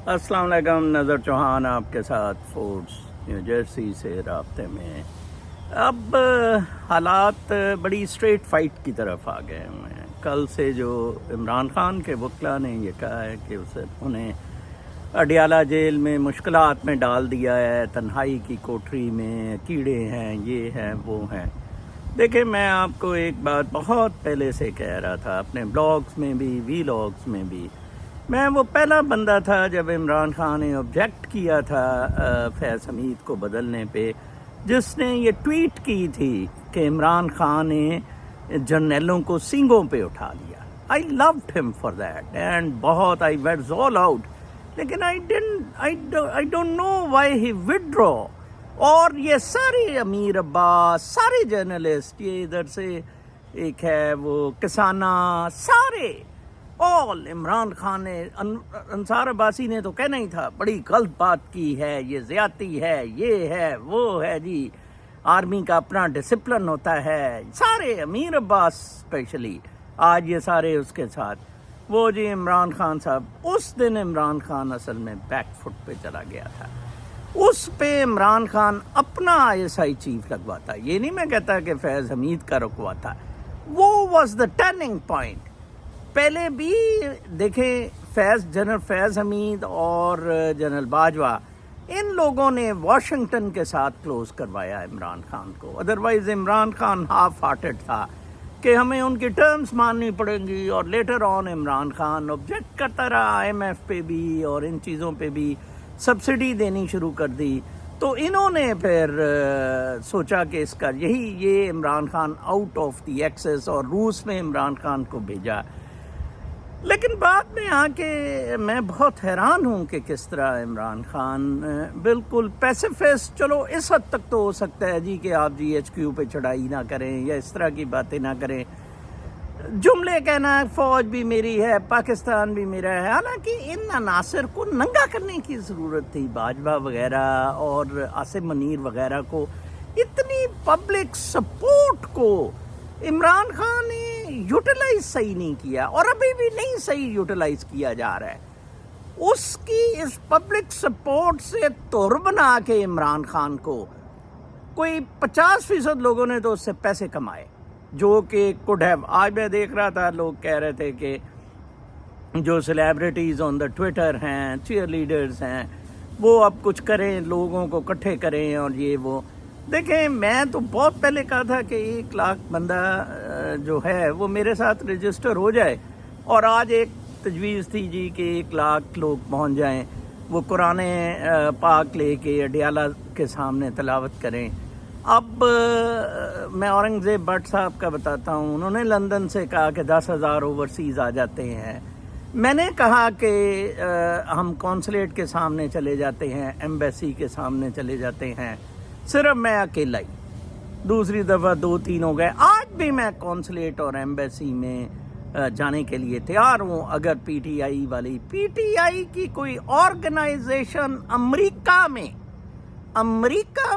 السلام علیکم، نظر چوہان آپ کے ساتھ فورٹس نیو جرسی سے رابطے میں۔ اب حالات بڑی اسٹریٹ فائٹ کی طرف آ گئے ہیں۔ کل سے جو عمران خان کے وکلاء نے یہ کہا ہے کہ انہیں اڈیالہ جیل میں مشکلات میں ڈال دیا ہے، تنہائی کی کوٹری میں کیڑے ہیں، یہ ہیں وہ ہیں۔ دیکھیں، میں آپ کو ایک بات بہت پہلے سے کہہ رہا تھا، اپنے بلاگز میں بھی وی لاگز میں بھی۔ میں وہ پہلا بندہ تھا جب عمران خان نے آبجیکٹ کیا تھا فیض حمید کو بدلنے پہ، جس نے یہ ٹویٹ کی تھی کہ عمران خان نے جرنیلوں کو سینگوں پہ اٹھا لیا۔ I loved him for that and بہت آئی ویڈز آل آؤٹ، لیکن I don't know why he withdrew. اور یہ سارے امیر عباس، سارے جرنلسٹ، یہ ادھر سے ایک ہے وہ کسانہ، سارے آل عمران خان نے، انصار عباسی نے تو کہنا ہی تھا بڑی غلط بات کی ہے، یہ زیادتی ہے، یہ ہے وہ ہے، جی آرمی کا اپنا ڈسپلن ہوتا ہے۔ سارے امیر عباس اسپیشلی آج یہ سارے اس کے ساتھ، وہ جی عمران خان صاحب، اس دن عمران خان اصل میں بیک فٹ پہ چلا گیا تھا۔ اس پہ عمران خان اپنا ISI چیف لگواتا، یہ نہیں میں کہتا کہ فیض حمید کا رکواتا، وہ واز دا ٹرننگ پوائنٹ۔ پہلے بھی دیکھیں، جنرل فیض حمید اور جنرل باجوہ، ان لوگوں نے واشنگٹن کے ساتھ کلوز کروایا عمران خان کو، otherwise Imran Khan half hearted تھا کہ ہمیں ان کی ٹرمز ماننی پڑیں گی، اور later on Imran Khan object کرتا رہا، IMF پہ بھی اور ان چیزوں پہ بھی سبسڈی دینی شروع کر دی۔ تو انہوں نے پھر سوچا کہ اس کا یہ Imran Khan out of the axis, اور روس میں عمران خان کو بھیجا۔ لیکن بعد میں آ کے میں بہت حیران ہوں کہ کس طرح عمران خان بالکل پیسیفسٹ، چلو اس حد تک تو ہو سکتا ہے جی کہ آپ GHQ پہ چڑھائی نہ کریں یا اس طرح کی باتیں نہ کریں، جملے کہنا ہے فوج بھی میری ہے، پاکستان بھی میرا ہے۔ حالانکہ ان عناصر کو ننگا کرنے کی ضرورت تھی، باجوہ وغیرہ اور عاصم منیر وغیرہ کو، اتنی پبلک سپورٹ کو عمران خان نے یوٹیلائز صحیح نہیں کیا، اور ابھی بھی نہیں صحیح یوٹیلائز کیا جا رہا ہے۔ اس کی اس پبلک سپورٹ سے تور بنا کے عمران خان کو کوئی 50% لوگوں نے تو اس سے پیسے کمائے، جو کہ کوڈ ہیو۔ آج میں دیکھ رہا تھا، لوگ کہہ رہے تھے کہ جو سیلیبریٹیز آن دا ٹویٹر ہیں، چیئر لیڈرز ہیں، وہ اب کچھ کریں، لوگوں کو اکٹھے کریں اور یہ وہ۔ دیکھیں، میں تو بہت پہلے کہا تھا کہ 1 لاکھ بندہ جو ہے وہ میرے ساتھ رجسٹر ہو جائے، اور آج ایک تجویز تھی جی کہ 1 لاکھ لوگ پہنچ جائیں، وہ قرآن پاک لے کے اڈیالہ کے سامنے تلاوت کریں۔ اب میں اورنگزیب بٹ صاحب کا بتاتا ہوں، انہوں نے لندن سے کہا کہ 10,000 اوورسیز آ جاتے ہیں۔ میں نے کہا کہ ہم کونسلیٹ کے سامنے چلے جاتے ہیں، ایمبیسی کے سامنے چلے جاتے ہیں، صرف میں اکیلا ہی، دوسری دفعہ 2-3 ہو گئے۔ آج بھی میں کونسلیٹ اور ایمبیسی میں جانے کے لیے تیار ہوں، اگر پی ٹی آئی کی کوئی آرگنائزیشن امریکہ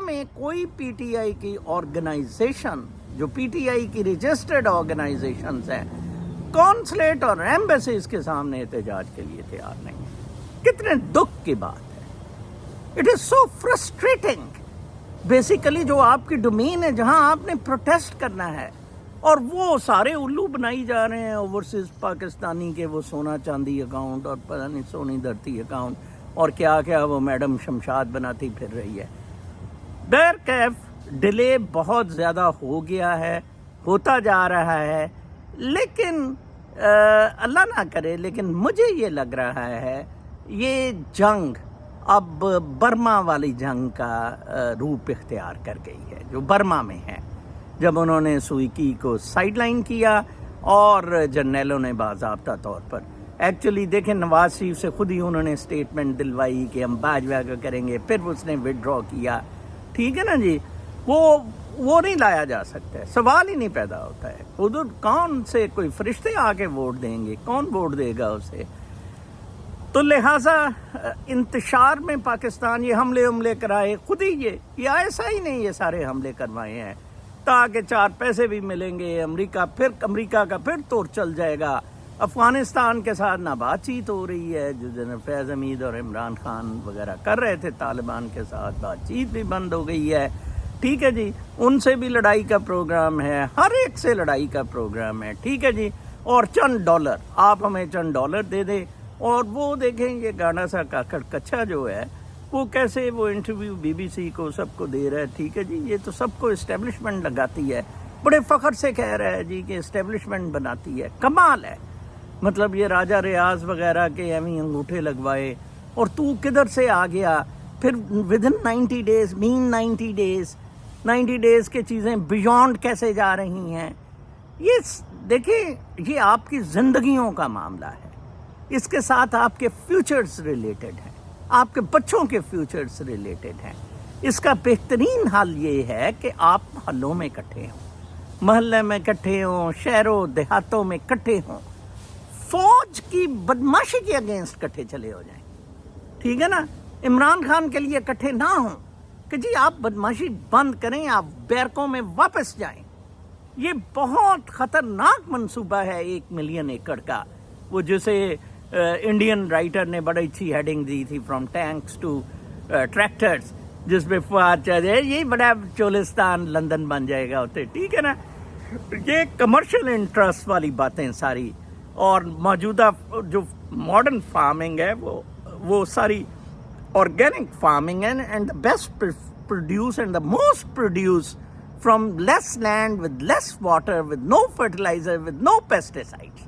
میں کوئی پی ٹی آئی کی آرگنائزیشن، جو پی ٹی آئی کی رجسٹرڈ آرگنائزیشنز ہیں، کونسلیٹ اور ایمبیسیز کے سامنے احتجاج کے لیے تیار نہیں ہے۔ کتنے دکھ کی بات ہے، it is so frustrating. Basically جو آپ کی ڈومین ہے، جہاں آپ نے پروٹیسٹ کرنا ہے، اور وہ سارے الو بنائی جا رہے ہیں اوورسیز پاکستانی کے، وہ سونا چاندی اکاؤنٹ اور پتہ نہیں سونی دھرتی اکاؤنٹ اور کیا کیا وہ میڈم شمشاد بناتی پھر رہی ہے۔ بہرکیف ڈیلے بہت زیادہ ہو گیا ہے، ہوتا جا رہا ہے، لیکن اللہ نہ کرے، لیکن مجھے یہ لگ رہا ہے یہ جنگ اب برما والی جنگ کا روپ اختیار کر گئی ہے، جو برما میں ہے، جب انہوں نے سوئی کی کو سائیڈ لائن کیا اور جرنیلوں نے باضابطہ طور پر ایکچولی، دیکھیں، نواز شریف سے خود ہی انہوں نے اسٹیٹمنٹ دلوائی کہ ہم باجوہ کا کریں گے، پھر اس نے وڈرا کیا، ٹھیک ہے نا جی، وہ نہیں لایا جا سکتا ہے، سوال ہی نہیں پیدا ہوتا ہے۔ ادھر کون سے کوئی فرشتے آ کے ووٹ دیں گے؟ کون ووٹ دے گا اسے؟ تو لہٰذا انتشار میں پاکستان یہ حملے کرائے، خود ہی یہ ISI نے یہ سارے حملے کروائے ہیں تاکہ 4 پیسے بھی ملیں گے، امریکہ کا پھر توڑ چل جائے گا، افغانستان کے ساتھ نہ بات چیت ہو رہی ہے، جو جنرل فیض حمید اور عمران خان وغیرہ کر رہے تھے طالبان کے ساتھ، بات چیت بھی بند ہو گئی ہے. ٹھیک ہے جی، ان سے بھی لڑائی کا پروگرام ہے، ہر ایک سے لڑائی کا پروگرام ہے. ٹھیک ہے جی، اور چند ڈالر آپ ہمیں چند ڈالر دے دیں، اور وہ دیکھیں یہ گانا سا کاکڑ کچھا جو ہے وہ کیسے وہ انٹرویو BBC کو سب کو دے رہا ہے. ٹھیک ہے جی، یہ تو سب کو اسٹیبلشمنٹ لگاتی ہے، بڑے فخر سے کہہ رہا ہے جی کہ اسٹیبلشمنٹ بناتی ہے. کمال ہے. مطلب یہ راجہ ریاض وغیرہ کے ایویں انگوٹھے لگوائے، اور تو کدھر سے آ گیا؟ پھر ودن 90 ڈیز، مین 90 ڈیز کے چیزیں بیونڈ کیسے جا رہی ہیں؟ یہ دیکھیں، یہ آپ کی زندگیوں کا معاملہ ہے، اس کے ساتھ آپ کے فیوچرز ریلیٹڈ ہیں، آپ کے بچوں کے فیوچرز ریلیٹڈ ہیں. اس کا بہترین حل یہ ہے کہ آپ محلوں میں اکٹھے ہوں، محلے میں اکٹھے ہوں، شہروں دیہاتوں میں اکٹھے ہوں، فوج کی بدماشی کے اگینسٹ اکٹھے چلے ہو جائیں. ٹھیک ہے نا؟ عمران خان کے لیے اکٹھے نہ ہوں کہ جی آپ بدماشی بند کریں، آپ بیرکوں میں واپس جائیں. یہ بہت خطرناک منصوبہ ہے 1 ملین ایکڑ کا، وہ جسے انڈین رائٹر نے بڑی اچھی ہیڈنگ دی تھی، فرام ٹینکس ٹو ٹریکٹرز، جس پہ فواد چاہ جائے یہ بڑا چولستان لندن بن جائے گا ہوتے. ٹھیک ہے نا؟ یہ کمرشل انٹرسٹ والی باتیں ساری، اور موجودہ جو ماڈرن فارمنگ ہے وہ ساری آرگینک فارمنگ ہے، and the best produce and the most produce from less land with less water with no fertiliser with no pesticides.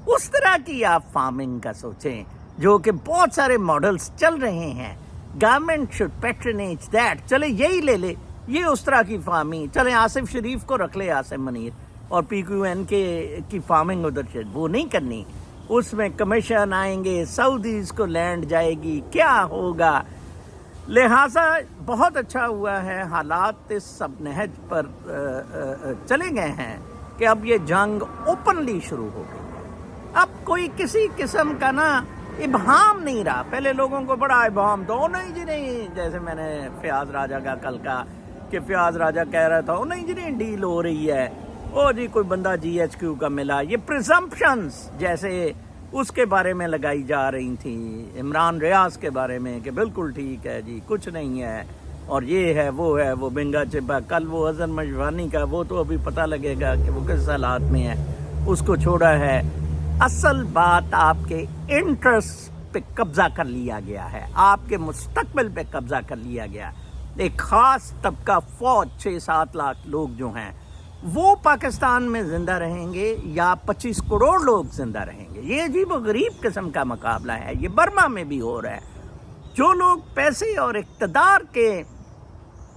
اس طرح کی آپ فارمنگ کا سوچیں، جو کہ بہت سارے ماڈلز چل رہے ہیں. Government should پیٹرنیج that. چلے یہی لے لے، یہ اس طرح کی فارمنگ. چلیں آصف شریف کو رکھ لے، آصف منیر، اور PQN کی فارمنگ ادھر سے وہ نہیں کرنی. اس میں کمیشن آئیں گے، سعودیز کو لینڈ جائے گی، کیا ہوگا؟ لہٰذا بہت اچھا ہوا ہے حالات اس سب نہج پر چلے گئے ہیں کہ اب یہ جنگ اوپنلی شروع ہو گئی ہے. اب کوئی کسی قسم کا نا ابہام نہیں رہا. پہلے لوگوں کو بڑا ابہام تھا، نہیں جی نہیں، جیسے میں نے فیاض راجہ کا کل کہا کہ فیاض راجہ کہہ رہا تھا نہیں جی نہیں ڈیل ہو رہی ہے، او جی کوئی بندہ GHQ کا ملا. یہ پرزمپشنز جیسے اس کے بارے میں لگائی جا رہی تھیں، عمران ریاض کے بارے میں کہ بالکل ٹھیک ہے جی، کچھ نہیں ہے، اور یہ ہے وہ بنگا چبا. کل وہ حسن مشوانی کا، وہ تو ابھی پتہ لگے گا کہ وہ کس حالات میں ہے، اس کو چھوڑا ہے. اصل بات آپ کے انٹرسٹ پہ قبضہ کر لیا گیا ہے، آپ کے مستقبل پہ قبضہ کر لیا گیا. ایک خاص طبقہ فوج 6-7 لاکھ لوگ جو ہیں وہ پاکستان میں زندہ رہیں گے یا 25 کروڑ لوگ زندہ رہیں گے. یہ عجیب و غریب قسم کا مقابلہ ہے. یہ برما میں بھی ہو رہا ہے. جو لوگ پیسے اور اقتدار کے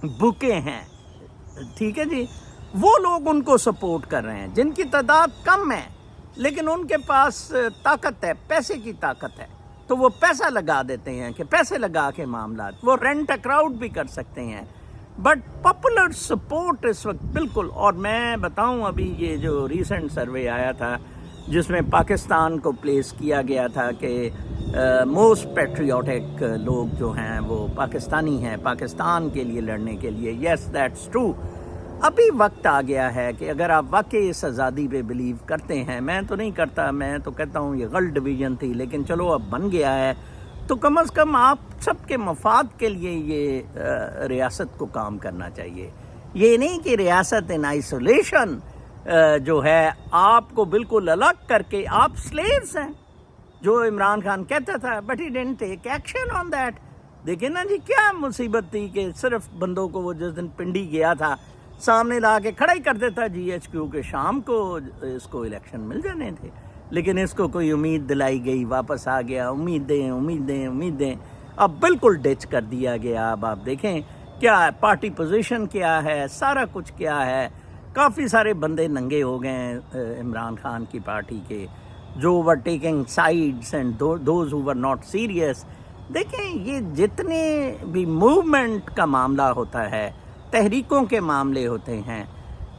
بھوکے ہیں، ٹھیک ہے جی، وہ لوگ ان کو سپورٹ کر رہے ہیں. جن کی تعداد کم ہے لیکن ان کے پاس طاقت ہے، پیسے کی طاقت ہے، تو وہ پیسہ لگا دیتے ہیں کہ پیسے لگا کے معاملات، وہ رینٹ اے کراؤڈ بھی کر سکتے ہیں. بٹ پاپولر سپورٹ اس وقت بالکل. اور میں بتاؤں، ابھی یہ جو ریسنٹ سروے آیا تھا جس میں پاکستان کو پلیس کیا گیا تھا کہ موسٹ پیٹریوٹک لوگ جو ہیں وہ پاکستانی ہیں، پاکستان کے لیے لڑنے کے لیے. Yes that's true. ابھی وقت آ گیا ہے کہ اگر آپ واقعی اس آزادی پہ بلیو کرتے ہیں، میں تو نہیں کرتا، میں تو کہتا ہوں یہ غلط ڈویژن تھی، لیکن چلو اب بن گیا ہے، تو کم از کم آپ سب کے مفاد کے لیے یہ ریاست کو کام کرنا چاہیے. یہ نہیں کہ ریاست ان آئسولیشن جو ہے آپ کو بالکل الگ کر کے آپ سلیوز ہیں، جو عمران خان کہتا تھا، but he didn't take action on that. دیکھیں نا جی کیا مصیبت تھی کہ صرف بندوں کو وہ جس دن پنڈی گیا تھا سامنے لا کے کھڑا ہی کر دیتا GHQ کے، شام کو اس کو الیکشن مل جانے تھے، لیکن اس کو کوئی امید دلائی گئی، واپس آ گیا. امیدیں اب بالکل ڈچ کر دیا گیا. اب آپ دیکھیں کیا ہے، پارٹی پوزیشن کیا ہے، سارا کچھ کیا ہے. کافی سارے بندے ننگے ہو گئے ہیں عمران خان کی پارٹی کے، جو were taking sides and those who were not serious. دیکھیں یہ جتنے بھی موومنٹ کا معاملہ ہوتا ہے، تحریکوں کے معاملے ہوتے ہیں،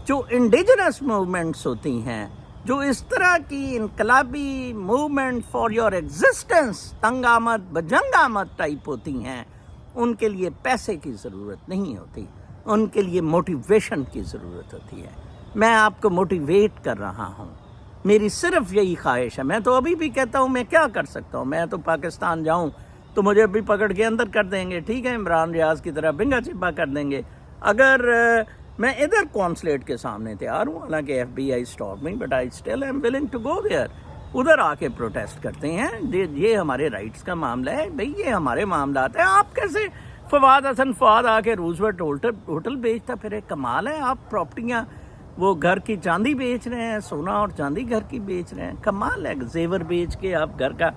جو انڈیجنس موومنٹس ہوتی ہیں، جو اس طرح کی انقلابی موومنٹ فار یور ایگزسٹنس، تنگ آمد بجنگ آمد ٹائپ ہوتی ہیں، ان کے لیے پیسے کی ضرورت نہیں ہوتی، ان کے لیے موٹیویشن کی ضرورت ہوتی ہے. میں آپ کو موٹیویٹ کر رہا ہوں میری صرف یہی خواہش ہے. میں تو ابھی بھی کہتا ہوں میں کیا کر سکتا ہوں, میں تو پاکستان جاؤں تو مجھے بھی پکڑ کے اندر کر دیں گے, ٹھیک ہے, عمران ریاض کی طرح بنگا چپا کر دیں گے. اگر میں ادھر کونسلیٹ کے سامنے تیار ہوں, حالانکہ FBI stop me, but I still am willing to go there. ادھر آ کے پروٹیسٹ کرتے ہیں, یہ ہمارے رائٹس کا معاملہ ہے بھئی, یہ ہمارے معاملات ہیں. آپ کیسے فواد حسن فواد آ کے روزویلٹ ہوٹل بیچتا پھر, ایک کمال ہے. آپ پراپرٹیاں وہ گھر کی چاندی بیچ رہے ہیں, سونا اور چاندی گھر کی بیچ رہے ہیں, کمال ہے. زیور بیچ کے آپ گھر کا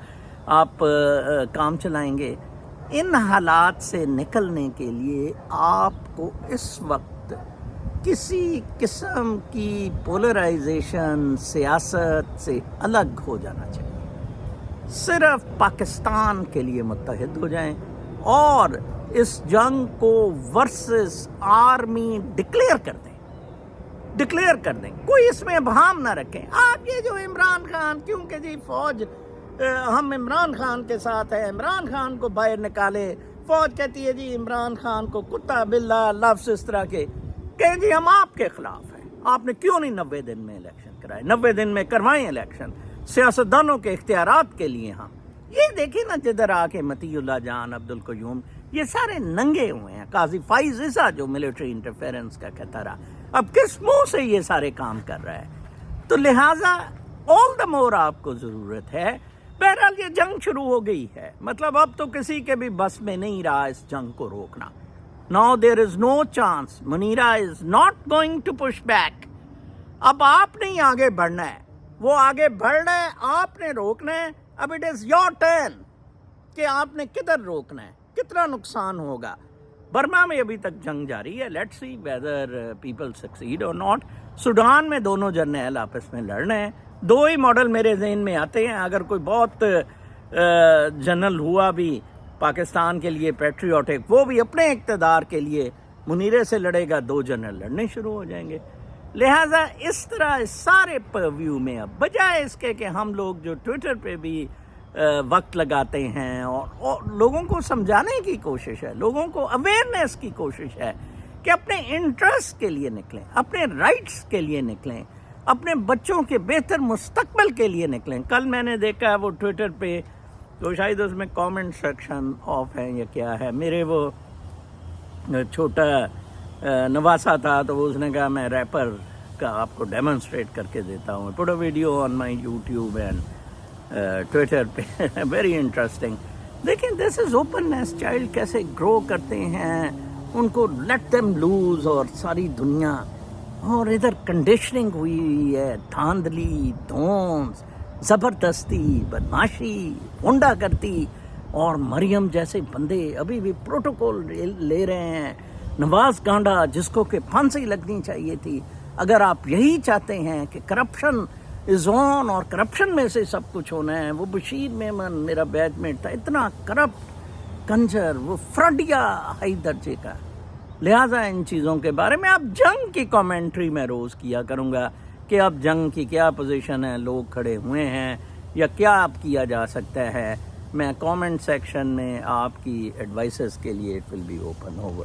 آپ کام چلائیں گے. ان حالات سے نکلنے کے لیے آپ کو اس وقت کسی قسم کی پولرائزیشن سیاست سے الگ ہو جانا چاہیے. صرف پاکستان کے لیے متحد ہو جائیں اور اس جنگ کو ورسز آرمی ڈکلیئر کر دیں. کوئی اس میں ابہام نہ رکھیں. آپ یہ جو عمران خان, کیونکہ جی فوج ہم عمران خان کے ساتھ ہیں, عمران خان کو باہر نکالے, فوج کہتی ہے جی عمران خان کو کتا بلا لفظ اس طرح کے, کہ جی ہم آپ کے خلاف ہیں. آپ نے کیوں نہیں 90 دن میں الیکشن کرائے؟ 90 دن میں کروائیں الیکشن, سیاستدانوں کے اختیارات کے لیے. ہم یہ دیکھیں نا, جدھر آ کے مطیع اللہ جان, عبدالقیوم, یہ سارے ننگے ہوئے ہیں. قاضی فائز عیسیٰ جو ملٹری انٹرفیرنس کا کہتا رہا, اب کس منہ سے یہ سارے کام کر رہا ہے؟ تو لہٰذا all the more آپ کو ضرورت ہے. بہرحال یہ جنگ شروع ہو گئی ہے, مطلب اب تو کسی کے بھی بس میں نہیں رہا اس جنگ کو روکنا. Now there is no chance. منیرا is not going to push back. اب آپ نہیں آگے بڑھنا ہے, وہ آگے بڑھ رہا ہے, آپ نے روکنا ہے. اب it is your turn کہ آپ نے کدھر روکنا ہے, کتنا نقصان ہوگا. برما میں ابھی تک جنگ جاری ہے, let's see whether people succeed or not. Sudan میں دونوں جرنیل آپس میں لڑ رہے ہیں. دو ہی ماڈل میرے ذہن میں آتے ہیں. اگر کوئی بہت جنرل ہوا بھی پاکستان کے لیے پیٹریوٹک, وہ بھی اپنے اقتدار کے لیے منیرے سے لڑے گا, 2 جنرل لڑنے شروع ہو جائیں گے. لہٰذا اس طرح اس سارے پرویو میں اب بجائے اس کے کہ ہم لوگ جو ٹویٹر پہ بھی وقت لگاتے ہیں اور لوگوں کو سمجھانے کی کوشش ہے, لوگوں کو اویئرنیس کی کوشش ہے کہ اپنے انٹرسٹ کے لیے نکلیں, اپنے رائٹس کے لیے نکلیں, اپنے بچوں کے بہتر مستقبل کے لیے نکلیں. کل میں نے دیکھا وہ ٹویٹر پہ, تو شاید اس میں کامنٹ سیکشن آف ہے یا کیا ہے, میرے وہ چھوٹا نواسا تھا, تو اس نے کہا میں ریپر کا آپ کو ڈیمونسٹریٹ کر کے دیتا ہوں. Put a video on my YouTube and Twitter پہ, ویری انٹرسٹنگ. دیکھیں دس از اوپننیس. چائلڈ کیسے گرو کرتے ہیں, ان کو لیٹ دیم لوز, اور ساری دنیا, اور ادھر کنڈیشننگ ہوئی ہے, دھاندلی, دھونس, زبردستی, بدماشی, ہونڈا کرتی, اور مریم جیسے بندے ابھی بھی پروٹوکول لے رہے ہیں. نواز گانڈا جس کو کہ پھانسی لگنی چاہیے تھی. اگر آپ یہی چاہتے ہیں کہ کرپشن از آن اور کرپشن میں سے سب کچھ ہونا ہے, وہ بشیر میمن میرا بیچ میٹ تھا, اتنا کرپٹ کنجر, وہ فراڈیا ہائی درجے کا. لہٰذا ان چیزوں کے بارے میں اب جنگ کی کامنٹری میں روز کیا کروں گا کہ اب جنگ کی کیا پوزیشن ہے, لوگ کھڑے ہوئے ہیں یا کیا اب کیا جا سکتا ہے. میں کامنٹ سیکشن میں آپ کی ایڈوائسز کے لیے it will be open over.